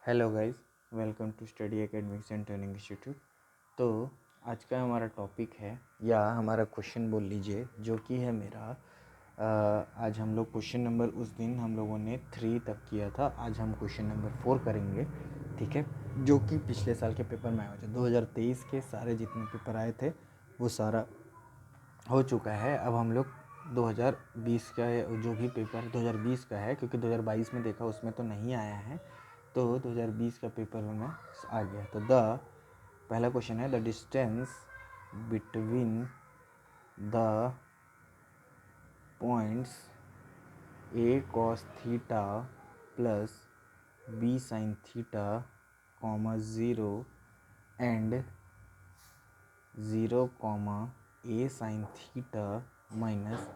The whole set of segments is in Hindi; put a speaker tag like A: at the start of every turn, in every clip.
A: Hello guys, welcome to study academics and training institute. तो आज का हमारा टॉपिक है या हमारा क्वेश्चन बोल लीजिए, जो कि है मेरा आज हम लोग क्वेश्चन नंबर, उस दिन हम लोगों ने 3 तक किया था, आज हम क्वेश्चन नंबर 4 करेंगे। ठीक है, जो कि पिछले साल के पेपर में आए हुए थे। 2023 के सारे जितने पेपर आए थे वो सारा हो चुका है। अब हम लोग 2020 का जो भी पेपर 2020 का है, क्योंकि 2022 में देखा उसमें तो नहीं आया है, तो 2020 का पेपर में आ गया। तो पहला क्वेश्चन है, the distance between the points A cos theta plus B sine theta comma 0 and 0 comma A sine theta minus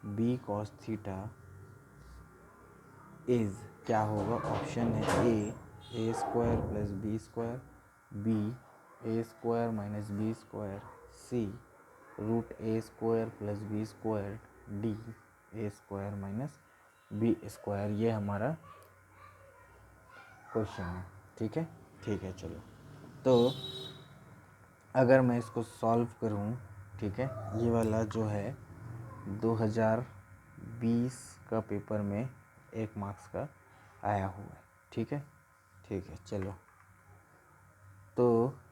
A: B cos theta is क्या होगा। ऑप्शन है A square plus B square, B A square minus B square, C root A square plus B square, D A square minus B square. ये हमारा क्वेश्चन है। ठीक है, चलो। तो अगर मैं इसको सॉल्व करूं, ठीक है, ये वाला जो है 2020 का पेपर में 1 मार्क्स का आया हुआ है। ठीक है, चलो। तो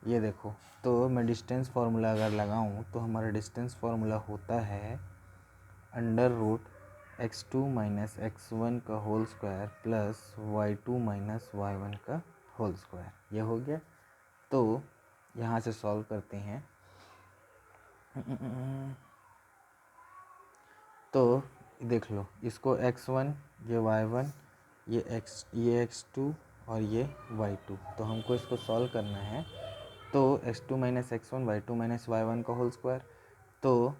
A: ये देखो, तो मैं डिस्टेंस फार्मूला अगर लगाऊं तो हमारा डिस्टेंस फार्मूला होता है under root x2 minus x1 का whole square plus y2 minus y1 का होल स्क्वायर। ये हो गया। तो यहाँ से सॉल्व करते हैं। तो देख लो, इसको x1, ये y1, ये x2 और ये y2। तो हमको इसको सॉल्व करना है। तो x2 minus x1, y2 minus y1 का होल स्क्वायर। तो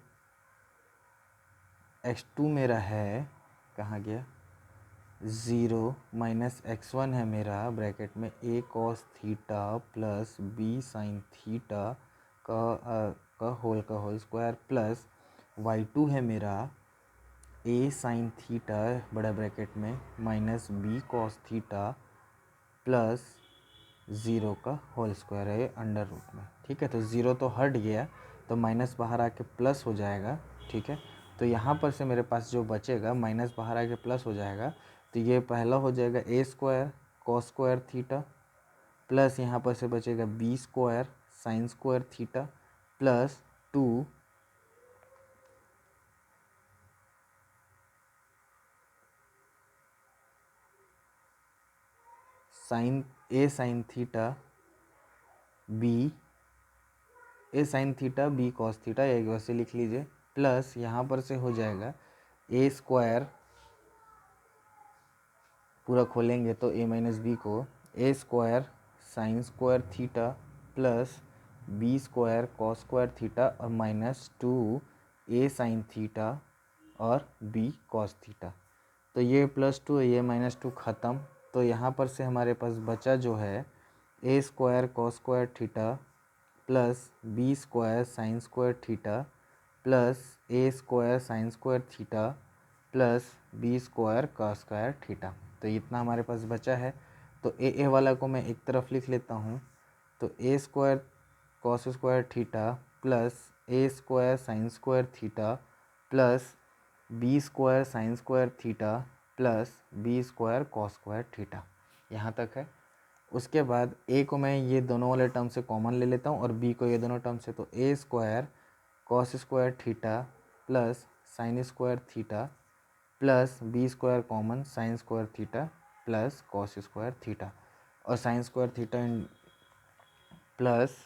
A: x2 मेरा है, कहाँ गया, 0 माइनस x1 है मेरा ब्रैकेट में a cos theta plus b sine theta का होल स्क्वायर प्लस y2 है मेरा a साइन थीटा बड़ा ब्रैकेट में minus b cos theta plus 0 का होल स्क्वायर है अंडर रूट में। ठीक है, तो 0 तो हट गया, तो माइनस बाहर आके प्लस हो जाएगा। ठीक है, तो यहाँ पर से मेरे पास जो बचेगा, माइनस बाहर आके प्लस हो जाएगा, तो ये पहला हो जाएगा A square cos square theta plus यहाँ पर से बचेगा B square sine square theta plus 2 sine theta B cos theta, एक वैसे लिख लीजिए, प्लस यहाँ पर से हो जाएगा ए स्क्वायर, पूरा खोलेंगे तो ए माइनस बी को, A square sine square theta plus B square cos square theta और माइनस 2 ए साइन थीटा और बी कॉस थीटा। तो ये +2 ये -2 ख़त्म। तो यहाँ पर से हमारे पास बचा जो है A square cos square theta plus B square sine square theta plus A square sine square theta plus B square cos square theta. तो इतना हमारे पास बचा है। तो ए वाला को मैं एक तरफ लिख लेता हूँ। तो ए square cos square theta plus A square sine square theta plus B square sine square theta plus B square cos square theta, यहाँ तक है। उसके बाद ए को मैं ये दोनों वाले टर्म से कॉमन ले लेता हूँ और बी को ये दोनों टर्म से। तो ए square cos square theta plus sine square theta plus B square common sine square theta plus cos square theta, और sine square theta plus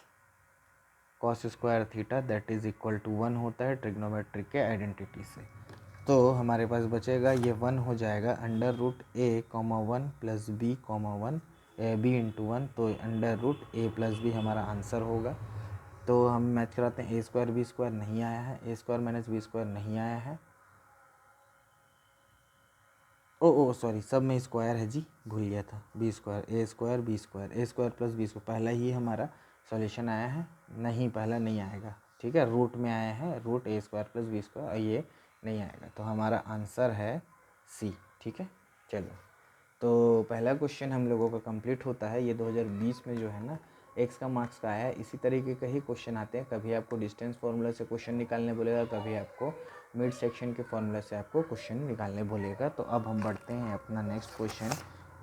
A: cos square theta that is equal to 1 होता है ट्रिग्नोमेट्रिक के आइडेंटिटी से। तो हमारे पास बचेगा ये 1 हो जाएगा under root a comma 1 plus b comma 1 b into 1। तो under root a plus b हमारा आंसर होगा। तो हम मैच कराते हैं, ए स्क्वायर बी स्क्वायर नहीं आया है, A square minus B square नहीं आया है। ओ सॉरी, सब में स्क्वायर है जी, भूल गया था। बी स्क्वायर ए स्क्वायर बी स्क्वायर, ए स्क्वायर प्लस बी स्क्वायर पहला ही हमारा सॉल्यूशन आया है, नहीं पहला नहीं आएगा। ठीक है, रूट में आया है, root A square plus B square, ये नहीं आएगा। तो हमारा आंसर है सी। ठीक है, चलो। तो पहला क्वेश्चन हम लोगों का कंप्लीट होता है। ये 2020 में जो है ना एक्स का मार्क्स का आया है। इसी तरीके के ही क्वेश्चन आते हैं, कभी आपको डिस्टेंस फार्मूला से क्वेश्चन निकालने बोलेगा, कभी आपको मिड सेक्शन के फार्मूला से आपको क्वेश्चन निकालने बोलेगा। तो अब हम बढ़ते हैं अपना नेक्स्ट क्वेश्चन,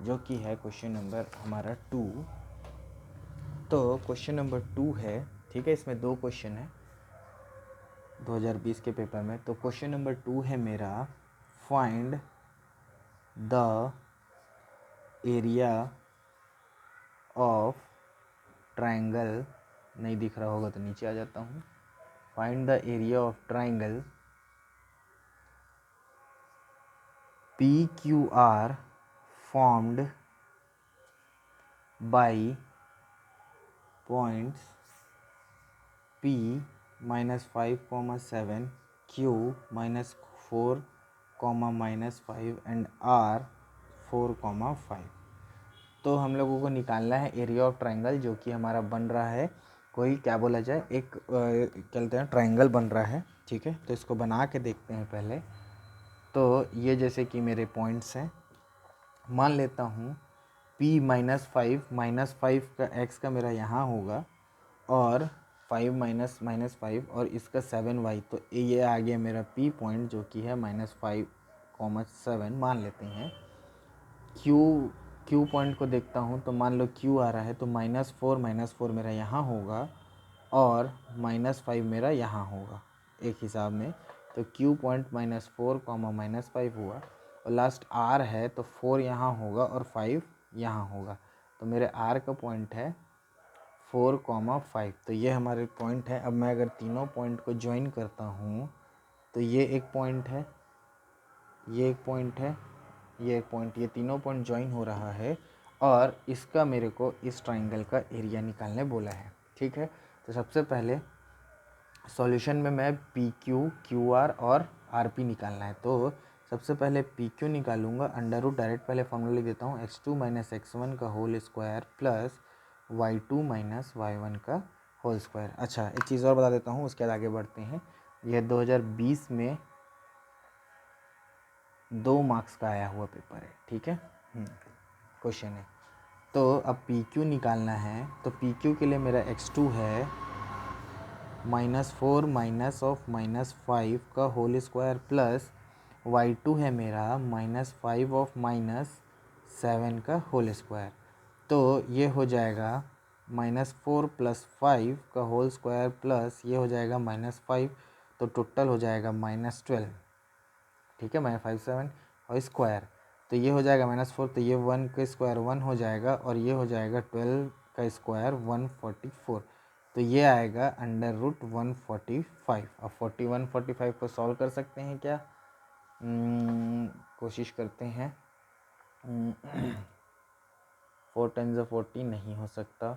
A: जो कि है क्वेश्चन नंबर हमारा 2। तो क्वेश्चन नंबर 2 है, ठीक है, इसमें 2 क्वेश्चन है 2020 के पेपर में। तो क्वेश्चन नंबर 2 है मेरा, find the area of triangle, नहीं दिख रहा होगा तो नीचे आ जाता हूँ। Find the area of triangle P Q are formed by points P -5, 7, Q -4, -5 and R 4, 5। तो हम लोगों को निकालना है एरिया ऑफ ट्राइंगल, जो कि हमारा बन रहा है, कोई क्या बोला जाए, एक कहते हैं ट्राइंगल बन रहा है, ठीक है। तो इसको बना के देखते हैं पहले। तो ये जैसे कि मेरे पॉइंट्स हैं, मान लेता हूँ P -5 का x का मेरा यहाँ होगा, और 5 -5 और इसका 7y, तो ये आ गया मेरा P पॉइंट, जो कि है -5, 7 मान लेते हैं। Q पॉइंट को देखता हूँ, तो मान लो Q आ रहा है, तो -4 मेरा यहाँ होगा और -5 मेरा यहाँ होगा एक हिसाब में। तो Q पॉइंट -4, -5 हुआ, और लास्ट R है, तो 4 यहाँ होगा और 5 यहाँ होगा। तो मेरे R का पॉइंट है 4, 5। तो ये हमारे पॉइंट है। अब मैं अगर तीनों पॉइंट को ज्वाइन करता हूँ, तो ये एक पॉइंट है, ये एक पॉइंट है, ये एक पॉइंट, ये तीनों पॉइंट ज्वाइन हो रहा है, और इसका मेरे को इस ट्राइंगल का एरिया निकालने बोला है, ठीक है। तो सबसे पहले सॉल्यूशन में मैं पी क्यू आर और आर पी निकालना है। तो सबसे पहले पी क्यू निकालूंगा, अंडर रूट डायरेक्ट पहले फॉर्मूला लिख देता हूँ, x2 - x1 का whole square plus y2 - y1 का होल स्क्वायर। अच्छा, एक चीज़ और बता देता हूँ, उसके बाद आगे बढ़ते हैं। यह 2020 में 2 मार्क्स का आया हुआ पेपर है, ठीक है, क्वेश्चन है। तो अब पी क्यू निकालना है, तो पी क्यू के लिए मेरा x2 है -4 -5 का होल स्क्वायर प्लस y2 है मेरा -5 -7 का होल स्क्वायर। तो ये हो जाएगा -4 + 5 का होल स्क्वायर प्लस ये हो जाएगा -5, तो टोटल हो जाएगा -12, ठीक है, -5, 7 और स्क्वायर। तो ये हो जाएगा -4, तो ये 1 का स्क्वायर 1 हो जाएगा, और ये हो जाएगा 12 का स्क्वायर 144। तो ये आएगा अंडर रूट 145। अब 41, 45 को सॉल्व कर सकते हैं क्या? कोशिश करते हैं। 4 × 40 नहीं हो सकता,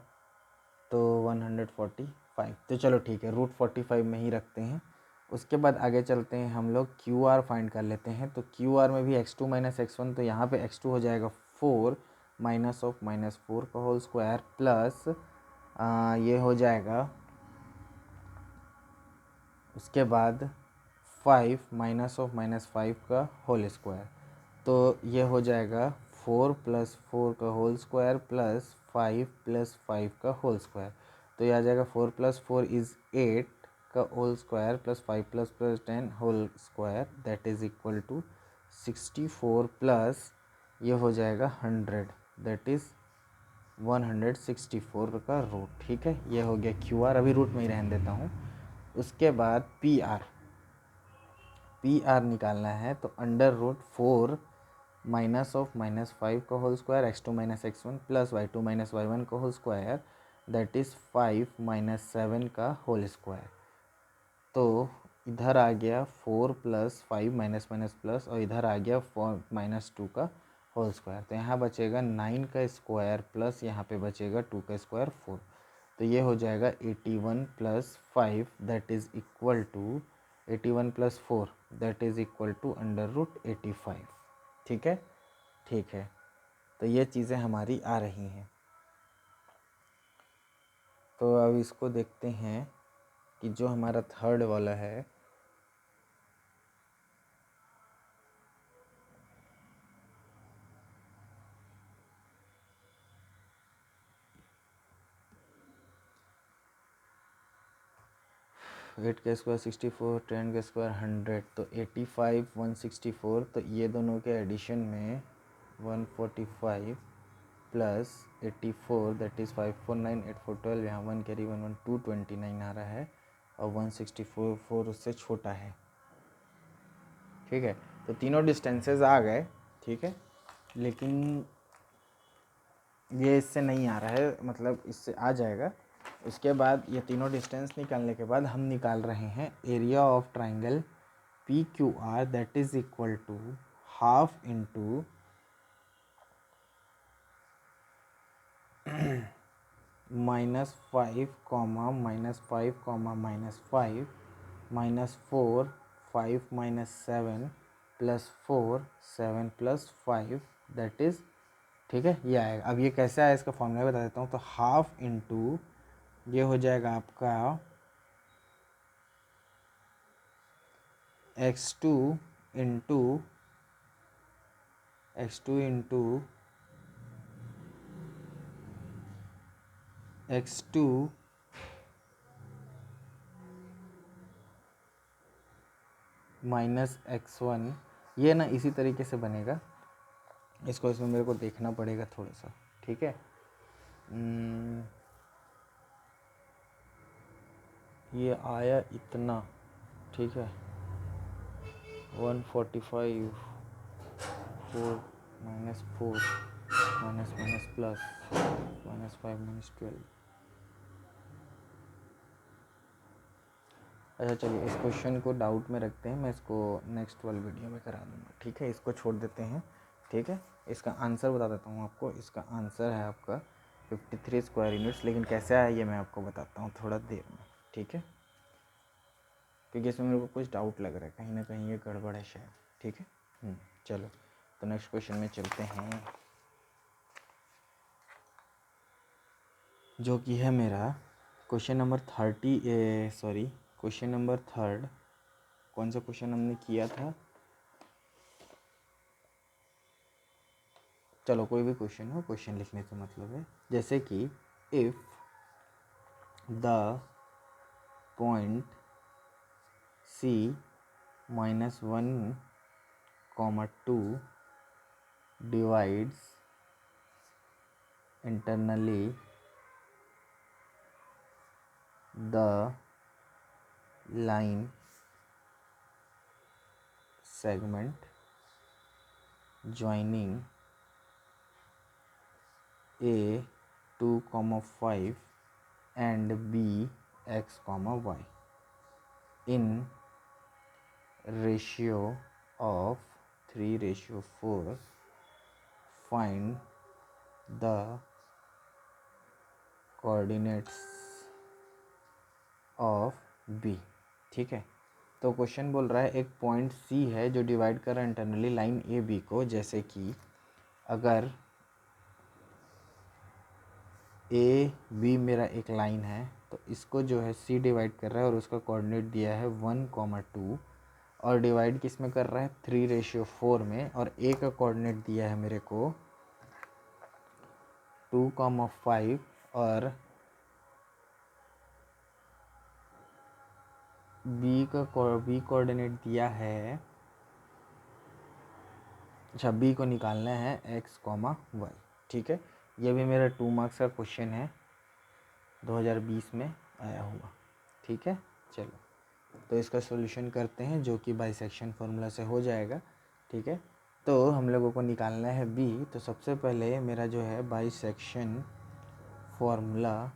A: तो 145। तो चलो ठीक है, √45 में ही रखते हैं। उसके बाद आगे चलते हैं, हम लोग क्यू आर फाइंड कर लेते हैं। तो क्यू आर में भी x2 - x1, तो यहाँ पे x2 हो जाएगा 4 -4 का होल स्क्वायर प्लस ये हो जाएगा, उसके बाद 5 -5 का होल स्क्वायर, तो ये हो जाएगा 4 + 4 का होल स्क्वायर प्लस 5 + 5 का होल स्क्वायर। तो ये आ जाएगा 4 + 4 = 8 का whole square plus 5 + 10 whole square, that is equal to 64 plus ये हो जाएगा 100, दैट इज़ 164 का रूट, ठीक है। ये हो गया क्यू आर, अभी रूट में ही रहने देता हूँ। उसके बाद पी आर निकालना है, तो अंडर रूट 4 -5 का whole square x2 - x1 plus y2 - y1 का होल स्क्वायर, दैट इज़ 5 - 7 का होल स्क्वायर। तो इधर आ गया 4 + 5 माइनस माइनस प्लस, और इधर आ गया 4 - 2 का होल स्क्वायर। तो यहाँ बचेगा 9 का स्क्वायर प्लस यहाँ पे बचेगा 2 का स्क्वायर 4। तो ये हो जाएगा 81 + 5 that is equal to 81 + 4 that is equal to under root 85, ठीक है, ठीक है। तो ये चीज़ें हमारी आ रही हैं। तो अब इसको देखते हैं कि जो हमारा थर्ड वाला है, 8 का स्क्वायर 64, 10 का स्क्वायर 100, तो 85 164, तो ये दोनों के एडिशन में 145 प्लस 84 दैट इज़ 549 8 4 12, यहाँ 1 कैरी 1 1 229 आ रहा है और 164 4 उससे छोटा है। ठीक है, तो तीनों डिस्टेंसेस आ गए। ठीक है, लेकिन ये इससे नहीं आ रहा है, मतलब इससे आ जाएगा। उसके बाद ये तीनों डिस्टेंस निकालने के बाद हम निकाल रहे हैं area of triangle P Q R that is equal to half into -5 comma -5 comma -5 -4 5 -7 +4 7 +5 that is. ठीक है, ये आएगा। अब ये कैसे आया इसका फॉर्मूला बता देता हूँ। तो हाफ इंटू ये हो जाएगा आपका x2 into x2 minus x1। ये ना इसी तरीके से बनेगा, इसको इसमें मेरे को देखना पड़ेगा थोड़ा सा। ठीक है, ये आया इतना। ठीक है, 145 4 -4 माइनस माइनस प्लस -5 -12। अच्छा चलिए, इस क्वेश्चन को डाउट में रखते हैं, मैं इसको नेक्स्ट वाली वीडियो में करा दूँगा। ठीक है, इसको छोड़ देते हैं। ठीक है, इसका आंसर बता देता हूँ आपको। इसका आंसर है आपका 53 स्क्वायर यूनिट्स। लेकिन कैसे आया ये मैं आपको बताता हूँ थोड़ा देर में। ठीक है, क्योंकि इसमें मेरे को कुछ डाउट लग रहा है, कहीं ना कहीं ये गड़बड़ है शायद। ठीक है, चलो तो नेक्स्ट क्वेश्चन में चलते हैं, जो कि है मेरा क्वेश्चन नंबर 30। Question number 3। कौन सा क्वेश्चन हमने किया था? चलो कोई भी क्वेश्चन हो, क्वेश्चन लिखने से मतलब है। जैसे कि if the point C -1, 2 divides internally the line segment joining A 2, 5 and B x, y in ratio of 3:4, find the coordinates of B। ठीक है, तो क्वेश्चन बोल रहा है एक पॉइंट C है जो डिवाइड कर रहा है इंटरनली लाइन ए बी को। जैसे कि अगर ए बी मेरा एक लाइन है, तो इसको जो है C डिवाइड कर रहा है और उसका कोऑर्डिनेट दिया है 1, 2 और डिवाइड किस में कर रहा है 3:4 में, और ए का कोऑर्डिनेट दिया है मेरे को 2, 5 और बी कोऑर्डिनेट दिया है। अच्छा, बी को निकालना है x, y। ठीक है, ये भी मेरा 2 मार्क्स का क्वेश्चन है, 2020 में आया हुआ। ठीक है, चलो तो इसका सॉल्यूशन करते हैं, जो कि बाइसेक्शन फार्मूला से हो जाएगा। ठीक है, तो हम लोगों को निकालना है बी। तो सबसे पहले मेरा जो है बाइसेक्शन फार्मूला,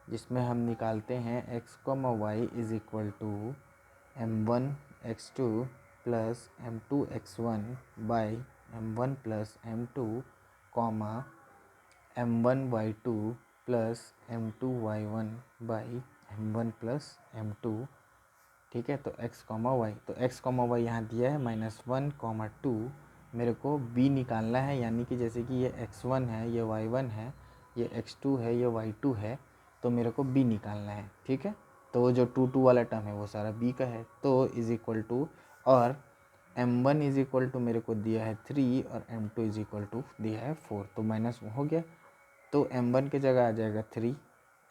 A: जिसमें हम निकालते हैं x, y is equal to m1 x2 plus m2 x1 by m1 plus m2 comma m1 y2 plus m2 y1 by m1 plus m2। ठीक है, तो x, y, तो x, y यहाँ दिया है -1, 2। मेरे को b निकालना है, यानी कि जैसे कि ये x1 है, ये y1 है, ये x2 है, ये y2 है, तो मेरे को b निकालना है। ठीक है, तो जो 2 2 वाला टर्म है वो सारा b का है, तो इज इक्वल टू, और m1 इज इक्वल टू मेरे को दिया है 3 और m2 इज इक्वल टू दिया है 4, तो माइनस हो गया। तो m1 के जगह आ जाएगा 3,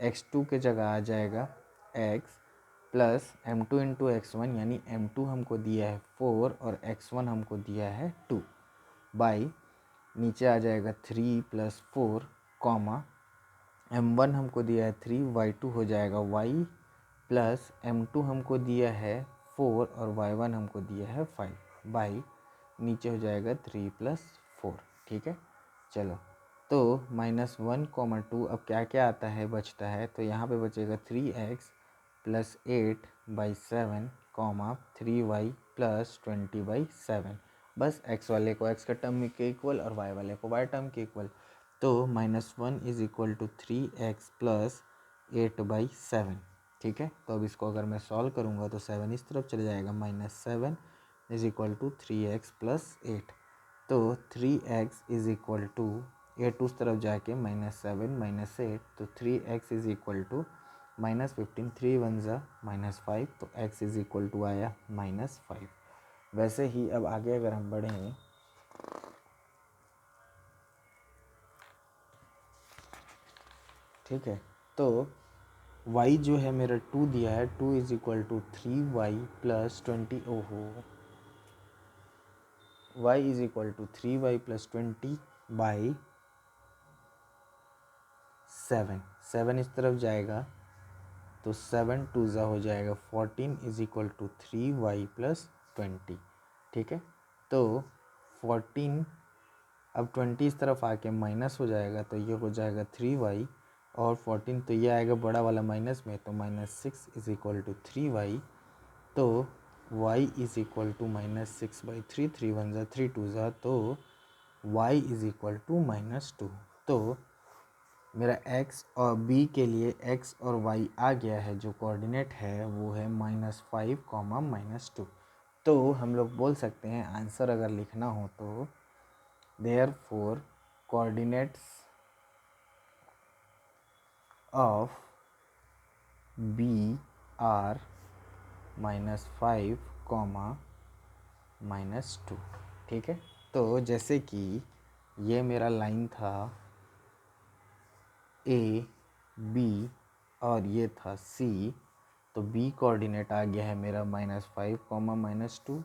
A: x2 के जगह आ जाएगा x plus m2 into x1 यानी m2 हमको दिया है 4 और x1 हमको दिया है 2 बाई नीचे आ जाएगा 3 प्लस 4 कॉमा m1 हमको दिया है 3 y2 हो जाएगा y प्लस m2 हमको दिया है 4 और y1 हमको दिया है 5 बाई नीचे हो जाएगा 3 प्लस 4। ठीक है, चलो तो -1, 2 अब क्या क्या आता है बचता है, तो यहाँ पे बचेगा 3x plus 8/7 comma 3y plus 20/7। बस x वाले को x का टर्म के इक्वल और y वाले को y टर्म के इक्वल। तो -1 is equal to 3x plus 8/7। ठीक है, तो अब इसको अगर मैं सॉल्व करूँगा तो 7 इस तरफ चले जाएगा, -7 is equal to 3x plus 8। तो 3x इज इक्वल टू 8 उस तरफ जाके -7 -8, तो 3x इज इक्वल टू -15, 3 1 ज़ा -5, तो x इज इक्वल टू आया -5। वैसे ही अब आगे अगर हम बढ़ें, ठीक है, तो y जो है मेरा 2 दिया है, 2 is equal to 3y plus 20, ओहो y is equal to 3y plus 20/7। 7 इस तरफ जाएगा तो 7 2 ज़ा हो जाएगा 14 is equal to 3y plus 20। ठीक है, तो 14 अब 20 इस तरफ आके माइनस हो जाएगा, तो ये हो जाएगा 3y और 14, तो ये आएगा बड़ा वाला माइनस में, तो -6 इज इक्वल टू 3y। तो y इज इक्वल टू -6/3, 3 1 ज़ा 3 2 ज़ा, तो y इज इक्वल टू -2। तो मेरा x और b के लिए x और y आ गया है, जो कोऑर्डिनेट है वो है -5, -2। तो हम लोग बोल सकते हैं आंसर अगर लिखना हो तो therefore coordinates of b are -5, -2। ठीक है, तो जैसे कि ये मेरा लाइन था ए बी और ये था सी, तो बी कोऑर्डिनेट आ गया है मेरा -5, -2।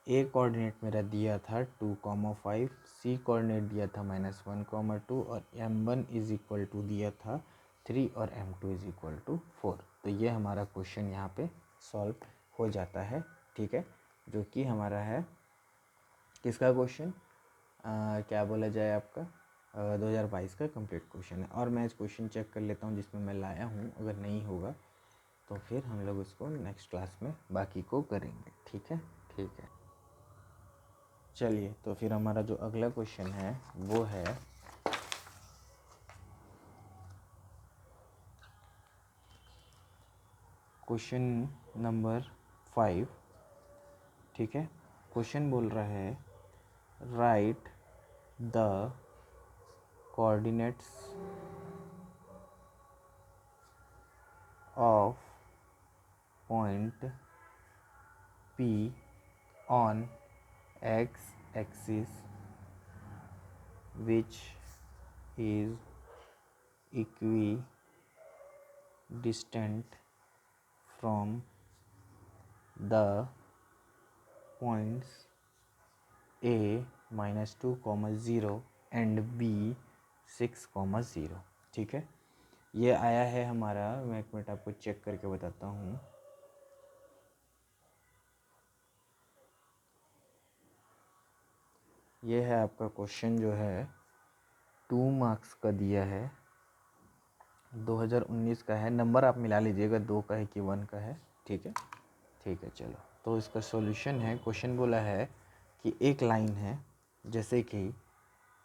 A: ए कोऑर्डिनेट मेरा दिया था 2, 5। सी कोऑर्डिनेट दिया था -1, 2 और m1 इज इक्वल टू दिया था 3 और m2 इज इक्वल टू 4। तो ये हमारा क्वेश्चन यहाँ पे सॉल्व हो जाता है। ठीक है, जो कि हमारा है किसका क्वेश्चन, क्या बोला जाए आपका 2022 का कंप्लीट क्वेश्चन है। और मैं इस क्वेश्चन चेक कर लेता हूँ जिसमें मैं लाया हूँ, अगर नहीं होगा तो फिर हम लोग इसको नेक्स्ट क्लास में बाकी को करेंगे। ठीक है, ठीक है, चलिए तो फिर हमारा जो अगला क्वेश्चन है वो है क्वेश्चन नंबर 5। ठीक है, क्वेश्चन बोल रहा है right the coordinates of point P on x axis which is equidistant from the points A -2, 0 and B 6, 0। ठीक है, ये आया है हमारा, मैं एक मिनट आपको चेक करके बताता हूँ। ये है आपका क्वेश्चन जो है 2 मार्क्स का दिया है, 2019 का है। नंबर आप मिला लीजिएगा, 2 का है कि 1 का है। ठीक है, ठीक है, चलो तो इसका सॉल्यूशन है। क्वेश्चन बोला है कि एक लाइन है, जैसे कि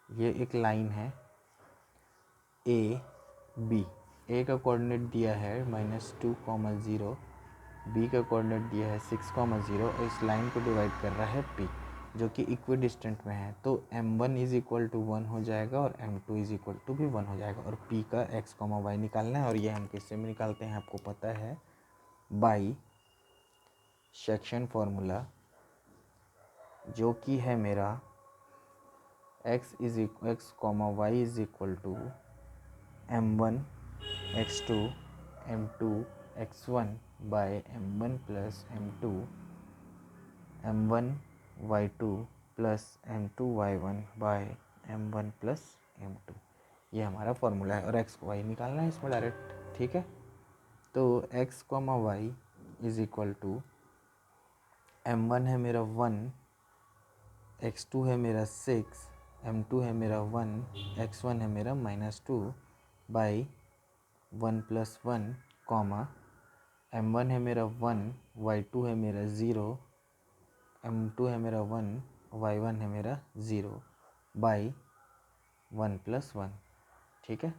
A: ये एक लाइन है ए बी, ए का कोऑर्डिनेट दिया है -2, 0, बी का कोऑर्डिनेट दिया है 6, 0 और इस लाइन को डिवाइड कर रहा है पी, जो कि इक्विडिस्टेंट में है। तो m1 इज इक्वल टू 1 हो जाएगा और m2 इज इक्वल टू भी 1 हो जाएगा, और p का x, y निकालना है। और ये हम किससे में निकालते हैं आपको पता है, बाई सेक्शन फॉर्मूला, जो कि है मेरा x, y is equal to m1 x2 m2 x1 by m1 plus m2 m1 y2 plus m2 y1 by m1 plus m2। ये हमारा फॉर्मूला है और x को y निकालना है इसमें डायरेक्ट, ठीक है। तो x comma Y is equal to m1 है मेरा 1, x2 है मेरा 6, m2 है मेरा 1, x1 है मेरा -2 बाई 1 प्लस 1 कॉमा m1 है मेरा 1, y2 है मेरा 0, m2 है मेरा 1, y1 है मेरा 0 बाई 1 प्लस 1, ठीक है।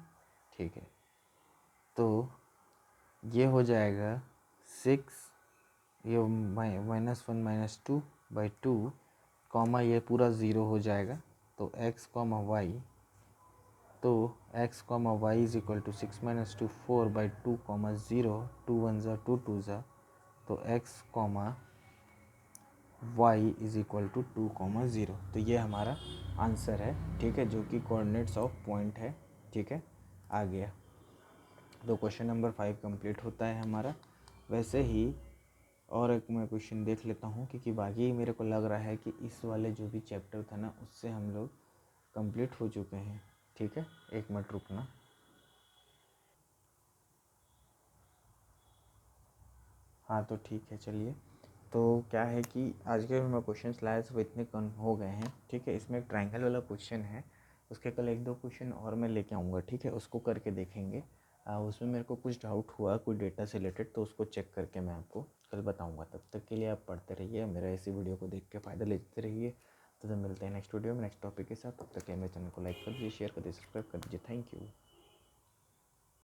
A: ठीक है, तो ये हो जाएगा 6, ये -1 -2 बाई 2 कॉमा ये पूरा 0 हो जाएगा। तो x कॉमा वाई, तो x comma Y is equal to 6 - 2 4 by 2 comma 0, 2 1 ज़ा 2 2 ज़ा, तो x comma Y is equal to 2 comma 0। तो ये हमारा आंसर है, ठीक है, जो कि कोऑर्डिनेट्स ऑफ पॉइंट है, ठीक है। आ गया, तो क्वेश्चन नंबर 5 कंप्लीट होता है हमारा। वैसे ही और एक मैं क्वेश्चन देख लेता हूँ, क्योंकि बाकी मेरे को लग रहा है कि इस वाले जो भी चैप्टर था ना उससे हम लोग कंप्लीट हो चुके हैं, ठीक है। एक मिनट रुकना। हाँ तो ठीक है, चलिए। तो क्या है कि आज के मैं क्वेश्चंस लाया सब इतने कम हो गए हैं, ठीक है। इसमें एक ट्रायंगल वाला क्वेश्चन है, उसके कल 1-2 क्वेश्चन और मैं लेके आऊँगा, ठीक है, उसको करके देखेंगे। उसमें मेरे को कुछ डाउट हुआ कोई डेटा से रिलेटेड, तो उसको चेक करके मैं आपको कल बताऊँगा। तब तक के लिए आप पढ़ते रहिए, मेरा ऐसी वीडियो को देख के फ़ायदा लेते रहिए। तो जब मिलते हैं नेक्स्ट वीडियो में नेक्स्ट टॉपिक के साथ, तब तक के लिए मेरे चैनल को लाइक कर दीजिए, शेयर कर दीजिए, सब्सक्राइब कर दीजिए। Thank you.